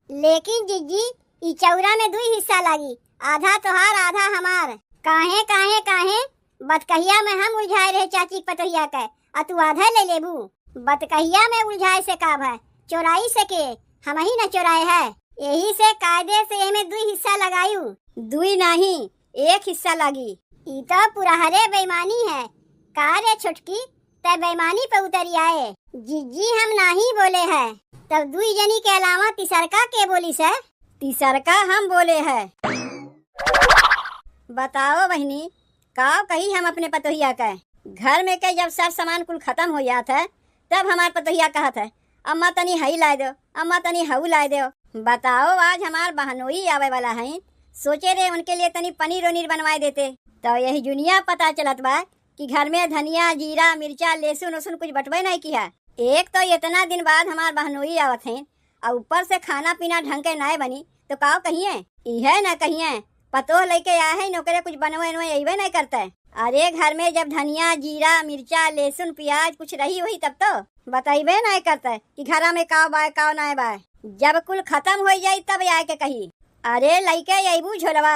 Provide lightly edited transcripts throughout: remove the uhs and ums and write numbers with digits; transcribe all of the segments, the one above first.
लेकिन जीजी ई चौरा में 2 हिस्सा लागी, आधा तोहार आधा हमार। काहे काहे काहे बतकहिया में हम उलझाए रहे चाची पतोहिया के, आ तू आधा ले लेबू। बतकहिया में उलझाए से का है, चोराई से के हम ही न चोराए है। यही से कायदे से एमे 2 हिस्सा लगायू। 2 नहीं 1 हिस्सा लागी। ई तो पुरहरे बेईमानी है। का रे छोटकी ते बेईमानी पे उतरी आए। जीजी हम नहीं बोले है, तब 2 जनी के अलावा तीसरका के बोली से? तीसरका हम बोले है। बताओ बहनी, का कही हम अपने पतोहिया के घर में के जब सब सामान कुल खत्म हो जात है, तब हमार पतोहिया कहत है अम्मा तनी हई ला दो, अम्मा तनी हऊ ला दो। बताओ आज हमार बहनोई आवे वाला है, सोचे रे उनके लिए तनी पनीर वनीर बनवाए देते। तो यही दुनिया पता चलत बा कि घर में धनिया जीरा मिर्चा लहसुन उसुन कुछ बटवे नहीं किया। एक तो इतना दिन बाद हमार बहनोई आवत है, और ऊपर से खाना पीना ढंग के ना बनी तो का कहिए इहे ना कहिए पतो लेके आए है नौकरे कुछ बनवे अबे नहीं करता है। अरे घर में जब धनिया जीरा मिर्चा लहसुन प्याज कुछ रही हुई तब तो बताइबे नहीं करता है कि घरा में काव बाय काव ना बाय। जब कुल खत्म हो जाये तब आए के कही अरे लइके अबू झोलवा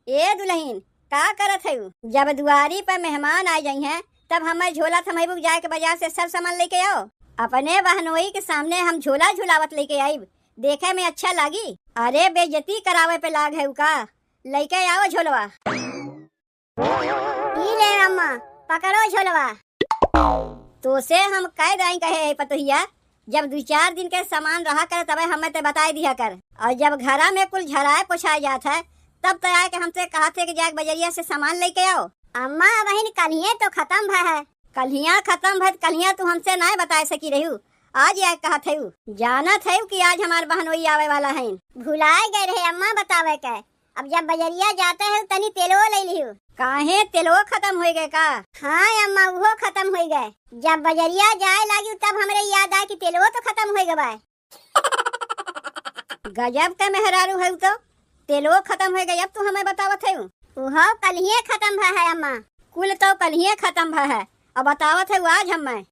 ए दुल्हन का करत है। जब दुआरी पर मेहमान आ जाई हैं तब हमें झोला थमेबू जाए के बाजार से सब सामान लेके आओ। अपने बहनोई के सामने हम झोला झुलावत लेके आईब, देखे में अच्छा लागी। अरे बेइज्जती करावे पे लाग है का, लेके आओ झोलवा। ई ले अम्मा पकड़ो झोलवा। तो से हम कह दाई कहे है पतोहिया, जब 2-4 दिन के सामान रहा कर तबे हमें ते बताई दिया कर, और जब घरा में कुल झराए पोछाए जात है तब तो आए के हमसे कहा थे कि जाके बजरिया से सामान लेके आओ। अम्मा बहन कलिया तो खत्म भा है। कलिया खत्म भा कलिया तू हमसे नहीं बता सकी रहू, आज यह कहा थे जाना थे कि आज हमारे बहनोई आवे वाला है। भुलाए गए रहे अम्मा बतावे के। अब जब बजरिया जाते है तनी तेलो ले लियो। काहे तेलो खत्म हो गए का? हाँ अम्मा वो खत्म हो गए। जब बजरिया जाए लागी तब हमरे याद आए कि तेलो तो खत्म हो गए। गजब का मेहरारू है तो तेलो खत्म हो गए, अब तू हमें बतावत है वो कलिए खत्म भा है अम्मा। कुल तो कलिए खत्म भा है और बतावत है आज हमें।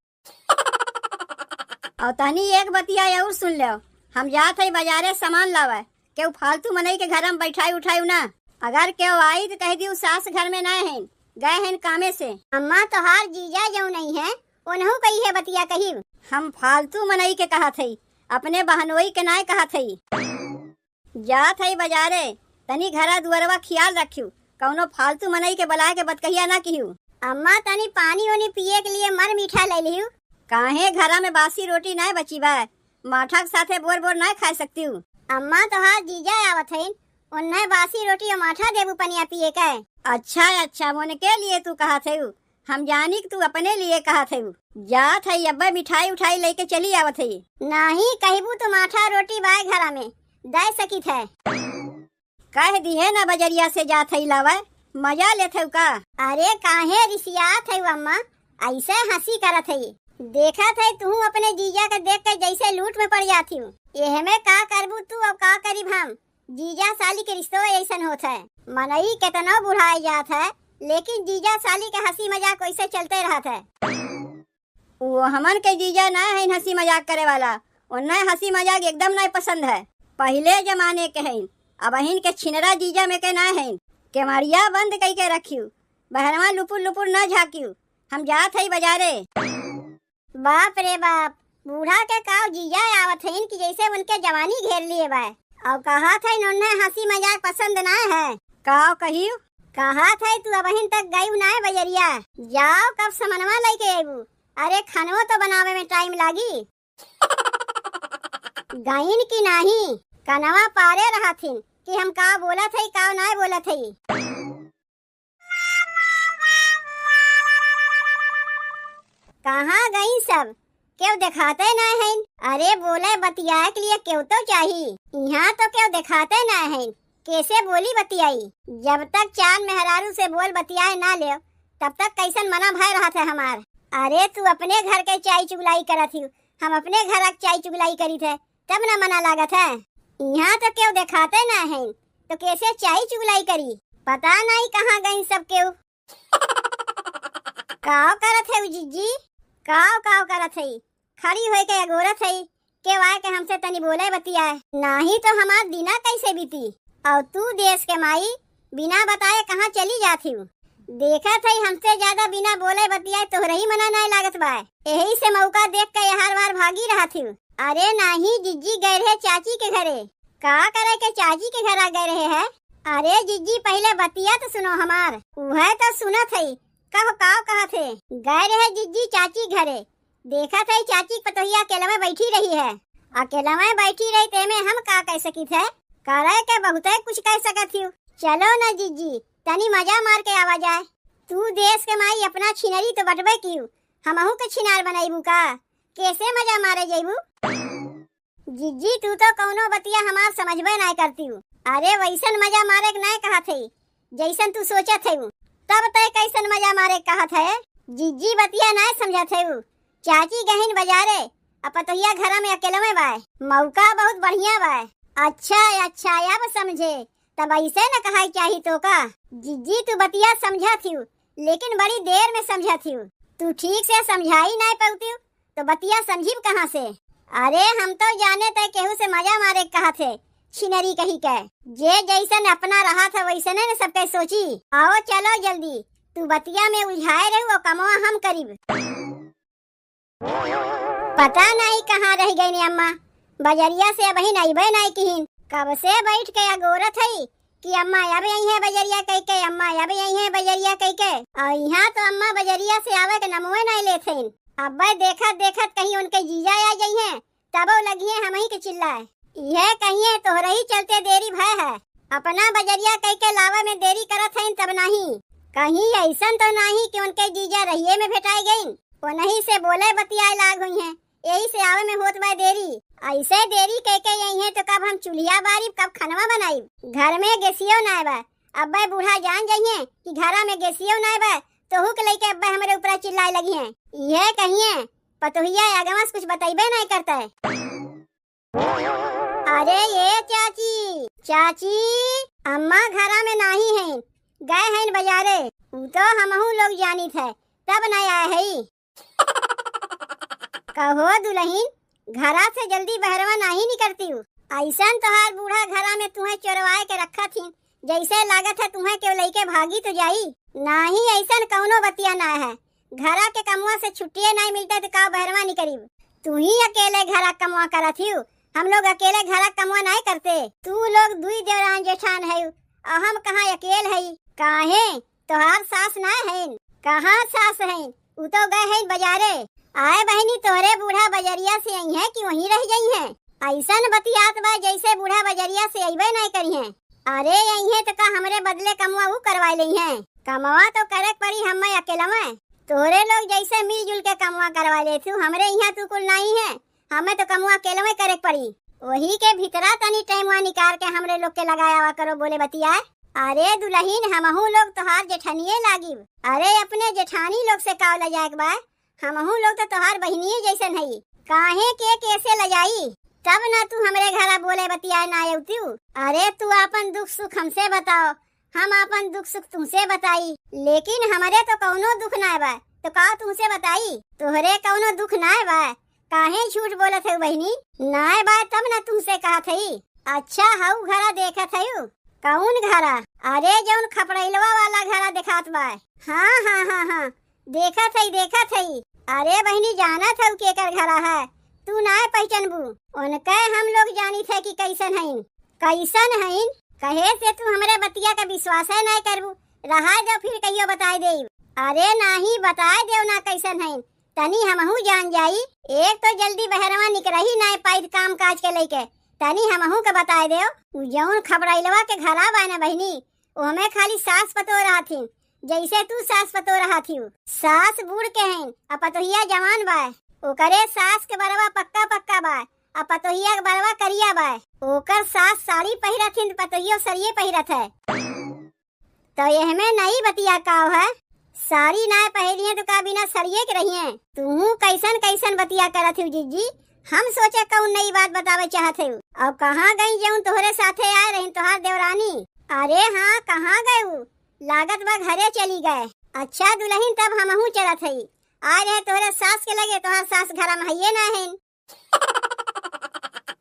और तनी एक बतिया और सुन लो, हम जात है बाजारे सामान लावे, केहू फालतू मनई के घर में बैठाई उठाई ना। अगर केहू आई तो कह दी सास घर में ना है, गए हैं कामे से। अम्मा तो हार जीजा जो नहीं है उन्हों कही है बतिया कही। हम फालतू मनई के कहा थे, अपने बहनोई के ना कहा थे। जात है बाजारे तनी घरा दुआरवा ख्याल रखियो, कौनो फालतू मनई के बुला के बतकहिया ना किहू। अम्मा तनी पानी वानी पिए के लिए मर मीठा ले लियो। काहे घरा में बासी रोटी ना बची बा, माठा के साथे बोर बोर ना खा सकती हूँ। अम्मा तो हार जीजा आवत है, उन्हें बासी रोटी और माठा देबू पनिया पिए के। अच्छा मोने के लिए तू कहा थे, हम जानी कि तू अपने लिए कहा थे। जात है अब्बा मिठाई उठाई लेके चली आवत है। नहीं कहबू तो माठा रोटी बाय घरा में दे सकी थे। कह दी है ना बजरिया से जात है लावा, मजा लेते का। अरे काहे रिसियात है अम्मा, ऐसे हंसी करत है। देखा थे तू अपने जीजा के देख के जैसे लूट में पड़ जाती हूँ। यह में का करबू तू और का करीब हम, जीजा साली के रिश्तों ऐसा होता है। मनई कितना बुढ़ाई जात है, लेकिन जीजा साली के हंसी मजाक वैसे चलते रहता है। वो हमन के जीजा ना है हंसी मजाक करे वाला, उन्हें हंसी मजाक एकदम नहीं पसंद है। पहले जमाने के हैं, अब अहिन के छिनरा जीजा में के ना है। केवड़िया बंद कई के रखियो, बहरवा लुपुर लुपुर न झाकियो। हम जात है बाजारे। बाप रे बाप, बूढ़ा के काव जीजा आवत है कि जैसे उनके जवानी घेर लिए बा। और कहा था उन्हें हंसी मजाक पसंद ना है। काव कहियो कहा था तू अब तक गई ना है बजरिया, जाओ कब समनवा लेके आबू। अरे खानवा तो बनावे में टाइम लागी। गाइन की नहीं कनवा पारे रहा थी कि हम का बोला थे का ना बोला थे। कहाँ गई सब, क्यों दिखाते ना है? अरे बोले बतियाए के लिए क्यों तो चाहिए, यहाँ तो क्यों दिखाते ना है। कैसे बोली बतियाई, जब तक चांद मेहरारू से बोल बतियाए ना ले तब तक कैसन मना भाई रहा था हमार। अरे तू अपने घर के चाय चुगलाई करा थी, हम अपने घर की चाय चुगलाई करी थे तब ना मना लागत है। यहाँ तो क्यों दिखाते ना है तो कैसे चाय चुगलाई करी, पता नहीं कहाँ गई सब क्यों। काव करत है जीजी, काव काव करत है, खड़ी होके अगोरत है के वाय के हमसे तनी बोले बतियाए, नहीं तो हमार दिना कैसे बीती। और तू देश के माई बिना बताए कहाँ चली जाती हूँ। देखा थी हमसे ज्यादा बिना बोले बतियाए तोहरे ही मना नहीं लागत बा, यही से मौका देख के हर बार भागी रहा थी। अरे नहीं जिज्जी गए रहे चाची के घरे, का करे के चाची के घर आ गए रहे है। अरे जिज्जी पहले बतिया तो सुनो हमार, वह तो सुना थी कहो काव कहा थे। गए रहे जिज्जी चाची घरे, देखा था चाची पतोहिया अकेला में बैठी रही है। अकेला में बैठी रही ते में हम का कह सकी थे, करे के बहुत कुछ कह सकत थी। चलो न जिज्जी तनी मजा मार के आवा जाए। तू देश के माई अपना छिनरी तो बटबे क्यों, हमहू के छिनार बनाईबू का, कैसे मजा मारे जाइबू। जिज्जी तू तो कौनो बतिया हमार समझबे नहीं करती हूँ। अरे वैसन मजा मारे के नहीं कहा थे जैसन तू सोचा थे, तब तय कैसन मजा मारे कहा थे। जिज्जी बतिया नहीं समझा थे। चाची गहिन बाजारे अपतोहिया घर में अकेले में बाय, मौका बहुत बढ़िया बाय। अच्छा अब समझे, तब ऐसे न कहा चाहिए तो का। जिज्जी तू बतिया समझा थी लेकिन बड़ी देर में समझा थी, तू ठीक से समझाई नहीं पाती तो बतिया समझी कहाँ से। अरे हम तो जाने थे केहू से मजा मारे कहा थे, छिनरी कही के जे जैसन अपना रहा था वैसे न सबके सोची। आओ चलो जल्दी, तू बतिया में उलझाए रहे वो कमवा हम करीब। पता नहीं कहाँ रह गई अम्मा, बजरिया से अब ही नहीं बे नहीं किहिन, कब से बैठ के अगोरत है कि अम्मा अब यही है बजरिया कह के, अम्मा अब यही है बजरिया कह के। और यहाँ तो अम्मा बजरिया से आवे के नमवे नहीं लेते। अब देखत कहीं उनके जीजा आ गई हैं, तब लगी है हम ही के चिल्लाए। यह कहिए तोहरे ही चलते देरी भय है, अपना बजरिया कह के लावा में देरी करत है तब नहीं, कहीं ऐसा तो नहीं कि उनके जीजा रहिए में भेटाई गई, वो नहीं से बोले बतियाए लाग हुई है, यही से आवे में होत बा देरी। ऐसे देरी कह के यही है तो कब हम चूल्हा बारी कब खनवा बनाई, घर में गैसियो ना बा। अब बूढ़ा जान जाइए कि घरा में गैसियो ना बा तो हुक लेके अब हमारे ऊपर चिल्लाए लगी हैं। यह कहिए पतोहिया आगमास कुछ बताइबे नहीं करता है। अरे ये चाची अम्मा घरा में नहीं है, गए हैं बाजारे, तो हमहू लोग जानी थे तब नहीं आए है। कहो दुल्हन घरा से जल्दी बहरवा नहीं निकलती हूँ, ऐसा तोहार बूढ़ा घरा में तुम्हें चोरवाए के रखा थी, जैसे लागत है तुम्हें क्यों लेके भागी तो जाई। नहीं ऐसा कौनो बतिया ना है, घरा के कमुआ से छुट्टियां नहीं मिलते तो का बहरवा निकरीब। तू ही अकेले घरा कमुआ करा थी, हम लोग अकेले घरा कमुआ नहीं करते। तू लोग दुई देवरान जेठान है और हम कहाँ अकेले है, काहे तोहार सास ना है, कहाँ सास है, उ तो गए हैं बाजारे। आए बहनी तोरे बूढ़ा बजरिया से आई है कि वहीं रह गई है, ऐसा बतियात बा जैसे बूढ़ा बजरिया से अबे नहीं करी है। अरे यही है तो का हमरे बदले कमवा वो करवा ली है, कमवा तो करे पड़ी हम अकेला में, तोरे लोग जैसे मिलजुल के कमवा करवा ले तू, हमरे यहाँ तू कुल नहीं है, हमें तो कमवा अकेले में करे पड़ी। वही के भीतरा तनी टाइम निकाल के हमरे लोग के लगाया करो बोले बतियाए। अरे दुल्हन हमहू लोग तोहार जेठनिए लागी, अरे अपने जेठानी लोग से का ले जाए बा, हमहू लोग तो तोहार बहनिए जैसन है, काहे के कैसे लजाई, तब ना तू हमरे घरा बोले बतियाए ना आउती। अरे तू अपन दुख सुख हमसे बताओ, हम अपन दुख सुख तुमसे बताई, लेकिन हमारे तो कौनो दुख ना बा तो का तुमसे बताई, तोहरे कौनो दुख ना बा, काहे झूठ बोलत है बहनी, ना बा तब ना तुमसे कहा थी। अच्छा हाउ घरा देखा थी, कौन घरा, अरे जौन खपड़ैलवा वाला घरा दिखात बा। हाँ देखा थी। अरे बहनी जाना था केकर घरा है, तू ना पहचानबू, उनके हम लोग जानी थे कि कैसन हईन, कहे से तू हमारे बतिया का विश्वास है नहीं करबू, रहा दो फिर कहियो बताए दे। अरे नहीं बताए दे ना कैसन हईन, तनी हमहू जान जाई, एक तो जल्दी बहरवा निकरही नहीं पाई काम काज के लेके, तनी हमहू के बताए दे। जौन खबरैलवा के घरा बा ना बहनी, ओमे खाली सास पतो रहा थी, जैसे तू सास पतो रहा थी, सास बूढ़ के हैं अपतोहिया जवान बा, ओकरे सास के बरवा पक्का बा, अपतोहिया के बरवा करिया बा, ओकर सास साड़ी पहिरत है पतोहियो सरिये पहिरत है, तो यह में नहीं बतिया काव है, साड़ी ना पहनी है तो का बिना सरिये के रही है। तू कैसन बतिया करत हूँ जिज्जी, हम सोचे कौन नई बात बतावे चाहते हो। अब कहाँ गई जऊँ तोहरे साथे आए रही तोहार देवरानी। अरे हाँ कहाँ गए, लागत बा घरे चली गए। अच्छा दुल्हन तब हमहू चलत हई, आ रहे तोहरे सास के लगे, तोहार सास घर में हइये ना है।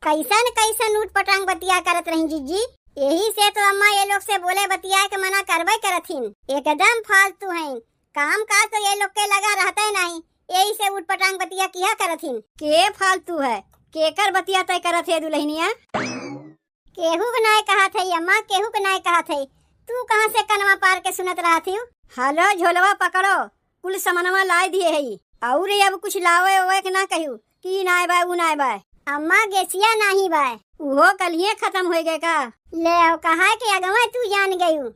कैसन कैसन ऊट पटांग बतिया करत रही जीजी। यही से तो अम्मा ये लोग से बोले बतिया के मना करबे करथिन। एकदम फालतू हैं, काम काज तो ये लोग के लगा रहता है नहीं, यही से ऊट पटांग बतिया किया करथिन। के फालतू है, केकर बतिया तय करत है दुल्हनिया? केहू के नाय कहा थे अम्मा, केहू के नाय कहा थे। तू कहाँ से कनवा पार के सुनत रहा थी? हलो झोलवा पकड़ो, कुल सामानवा ला दिए है और अब कुछ लावे ओवे के ना कहू कि नाय बा उ नाय बा। अम्मा गेसिया नहीं बा, वो कलिए खत्म हो गए का। ले आओ कहा कि अगवा तू जान गयू।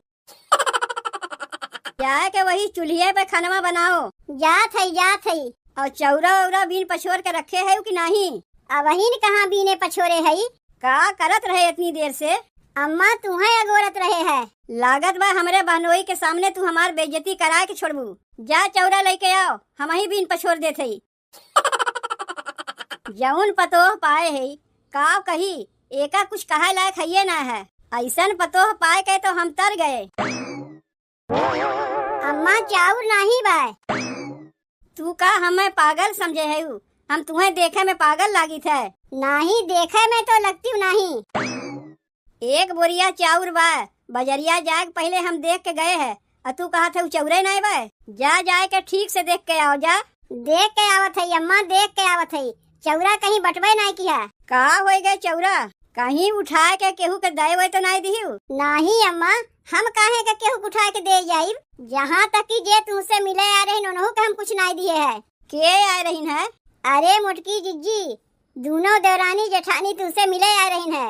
जाए के वही चूल्हे पे खाना बनाओ। जात है और चौरा उरा बीन पछोर के रखे है कि नहीं? अब वही कहाँ बीने पछोरे है? का करत रहे इतनी देर से? अम्मा तुम्हें अगोरत रहे है। लागत बा हमरे बहनोई के सामने तू हमार बेइज्जती करा के छोड़बू। जा चौरा लेके आओ, हम ही बीन पछोर देते ही। जौन पतोह पाए है का कही, एका कुछ कहा लायक है ना है। ऐसन पतोह पाए के तो हम तर गए। अम्मा चाउर नहीं बाय। तू का हमें पागल समझे है? हम तुम्हें देखे में पागल लागी थे? नहीं देखे में तो लगती नहीं। एक बोरिया चाउर बा, बजरिया जाए पहले हम देख के गए हैं। तू कहा थे चौरे नहीं बा? जा जाए के ठीक से देख के आओ। जा देख के आवत है अम्मा, देख के आवत है। चौरा कहीं बटवे नहीं किया? का हो गए चौरा कहीं उठा के केहू के दे हुए तो नहीं दिहू? नहीं अम्मा, हम काहे के केहू उठा के दे जाइब। जहाँ तक कि जे तुमसे मिले आ रही उन्हों के हम कुछ नहीं दिए है। के आ रही है? अरे मोटकी जिज्जी, दोनों देवरानी जेठानी तुमसे मिले आ रही है।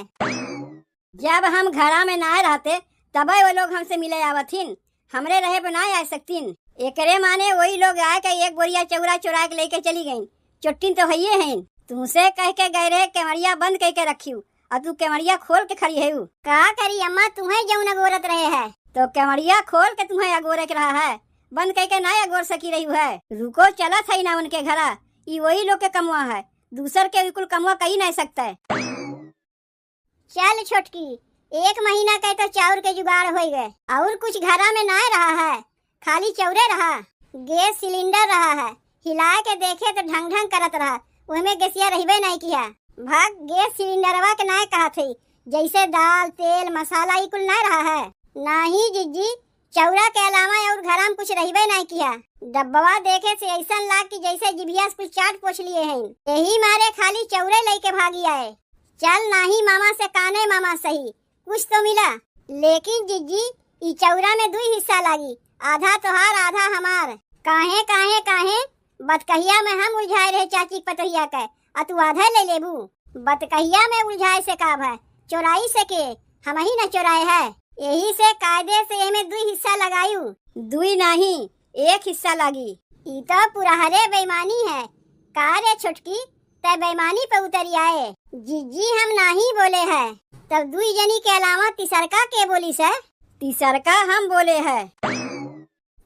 जब हम घरा में ना रहते तब वो लोग हमसे मिले आवथिन, हमरे रहे पर ना आ सकतीन। एकरे माने वही लोग आए के एक बोरिया चौरा चुरा के लेके चली गयी। चुट्टिन तो है हैं। तुमसे कह के गए रहे केवड़िया बंद करके रखी, और तू केवड़िया खोल के खड़ी है। का करी अम्मा, तुम्हें जौन अगोरत रहे है तो केवड़िया खोल के तुम्हें अगोरे के रहा है, बंद करके ना अगोर सकी रही है। रुको चला था ना उनके घरा, ये वही लोग के कमवा है, दूसर के बिल्कुल कमवा कही नहीं सकता है। चल छोटकी, एक महीना के तो चाउर के जुगाड़ हो गए और कुछ घरा में ना रहा है, खाली चौरे रहा। गैस सिलेंडर रहा है, हिला के देखे तो ढंग ढंग करत रहा, उसमें गैसिया रहबे नहीं किया। भाग गैस सिलेंडरवा के ना कहा थी, जैसे दाल तेल मसाला ये कुल ना रहा है। नहीं जीजी, चौरा के अलावा और घरा में कुछ रहबे नहीं किया। डब्बवा देखे से ऐसा लाग कि जैसे जिभिया से कुछ चाट पोछ लिए हैं। यही मारे खाली चौरे लेके भागी आए। चल नाही मामा से काने मामा सही, कुछ तो मिला। लेकिन जीजी ई चौरा में 2 हिस्सा लागी, आधा तोहार आधा हमार। काहे काहे काहे? बतकहिया में हम उलझाए रहे चाची पतोहिया के, आ तू आधा ले लेबू। बतकहिया में उलझाए से का है, चोराई से के हम ही न चोराए है। यही से कायदे से एमे 2 हिस्सा लगायू। 2 नहीं 1 हिस्सा लागी। ई तो पुरहरे बेईमानी है। का रे छोटकी, ते बेईमानी पे उतरी आए। जीजी हम नहीं बोले है, तब 2 जनी के अलावा तीसरका के बोली से? तीसरका हम बोले है।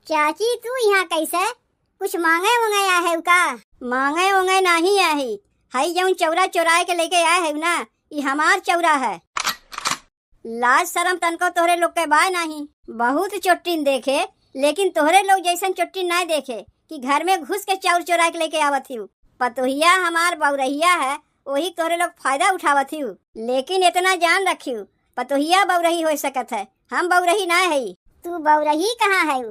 चाची तू यहाँ कैसे? कुछ मांगे वंगे आए है का? मांगे वंगे नहीं आए है, जौन चौरा चोराए के लेके आए है ना, ये हमार चौरा है। लाज शरम तनको तोहरे लोग के बाय नहीं। बहुत चोट्टिन देखे, लेकिन तोहरे लोग जैसन चोट्टिन नहीं देखे कि घर में घुस के चाउर चोरा के लेके आवत ही। पतोहिया हमार बौरहिया है, वही तोहरे लोग फायदा उठावत ही। लेकिन इतना जान रखियो, पतोहिया बौरही हो सकत है, हम बौरही ना है। तू बौरही कहाँ है?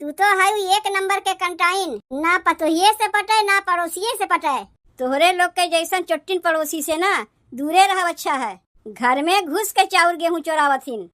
तू तो है 1 नंबर के कंटाइन, ना पतोहिये से पटे ना पड़ोसिये से पटे। तोहरे लोग के जैसन चोट्टिन पड़ोसी से ना दूरे रह अच्छा है। घर में घुस के चाउर गेहूं चोरावथिन।